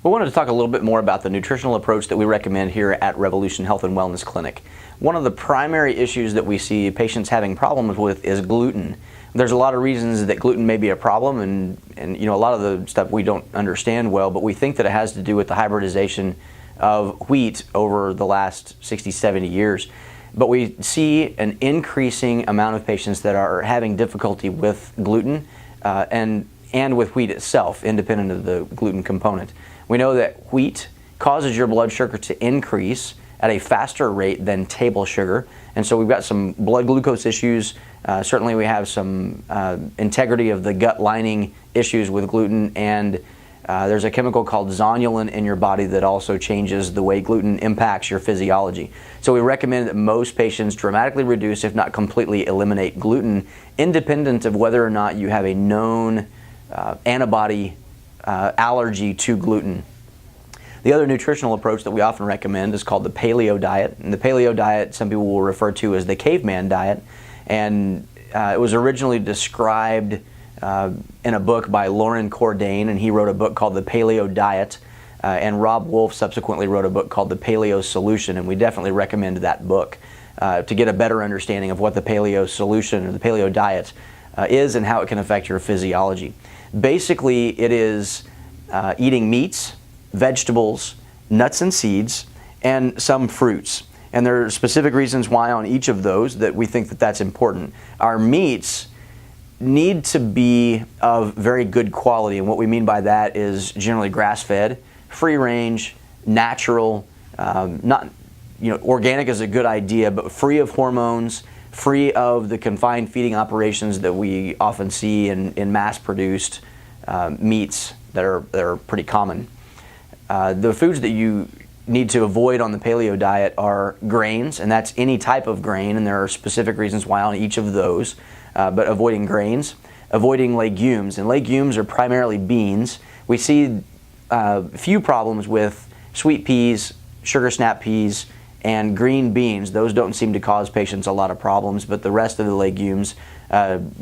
We wanted to talk a little bit more about the nutritional approach that we recommend here at Revolution Health and Wellness Clinic. One of the primary issues that we see patients having problems with is gluten. There's a lot of reasons that gluten may be a problem, and a lot of the stuff we don't understand well, but we think that it has to do with the hybridization of wheat over the last 60, 70 years. But we see an increasing amount of patients that are having difficulty with gluten and with wheat itself, independent of the gluten component. We know that wheat causes your blood sugar to increase at a faster rate than table sugar, and so we've got some blood glucose issues. Certainly we have some integrity of the gut lining issues with gluten, and there's a chemical called zonulin in your body that also changes the way gluten impacts your physiology. So we recommend that most patients dramatically reduce, if not completely eliminate, gluten, independent of whether or not you have a known antibody allergy to gluten. The other nutritional approach that we often recommend is called the paleo diet. And the paleo diet, some people will refer to as the caveman diet. And it was originally described in a book by Loren Cordain, and he wrote a book called The Paleo Diet. And Rob Wolf subsequently wrote a book called The Paleo Solution, and we definitely recommend that book to get a better understanding of what the paleo solution or the paleo diet is and how it can affect your physiology. Basically, it is eating meats, vegetables, nuts and seeds, and some fruits. And there are specific reasons why on each of those that we think that that's important. Our meats need to be of very good quality, and what we mean by that is generally grass-fed, free-range, natural, organic is a good idea, but free of hormones, free of the confined feeding operations that we often see in mass-produced meats that are pretty common. The foods that you need to avoid on the paleo diet are grains, and that's any type of grain, and there are specific reasons why on each of those, but avoiding grains, avoiding legumes, and legumes are primarily beans. We see few problems with sweet peas, sugar snap peas, and green beans. Those don't seem to cause patients a lot of problems, but the rest of the legumes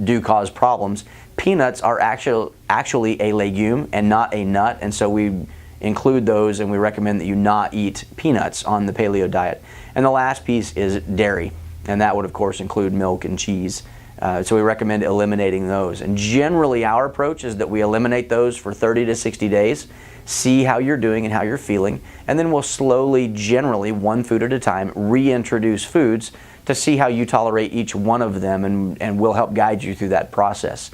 do cause problems. Peanuts are actually a legume and not a nut, and so we include those, and we recommend that you not eat peanuts on the paleo diet. And the last piece is dairy, and that would of course include milk and cheese. So we recommend eliminating those. And generally our approach is that we eliminate those for 30 to 60 days, see how you're doing and how you're feeling, and then we'll slowly, generally one food at a time, reintroduce foods to see how you tolerate each one of them, and we'll help guide you through that process.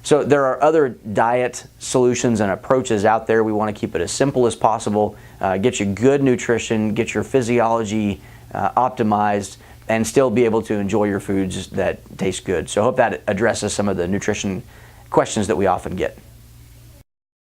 So there are other diet solutions and approaches out there. We want to keep it as simple as possible, get you good nutrition, get your physiology optimized, and still be able to enjoy your foods that taste good. So I hope that addresses some of the nutrition questions that we often get.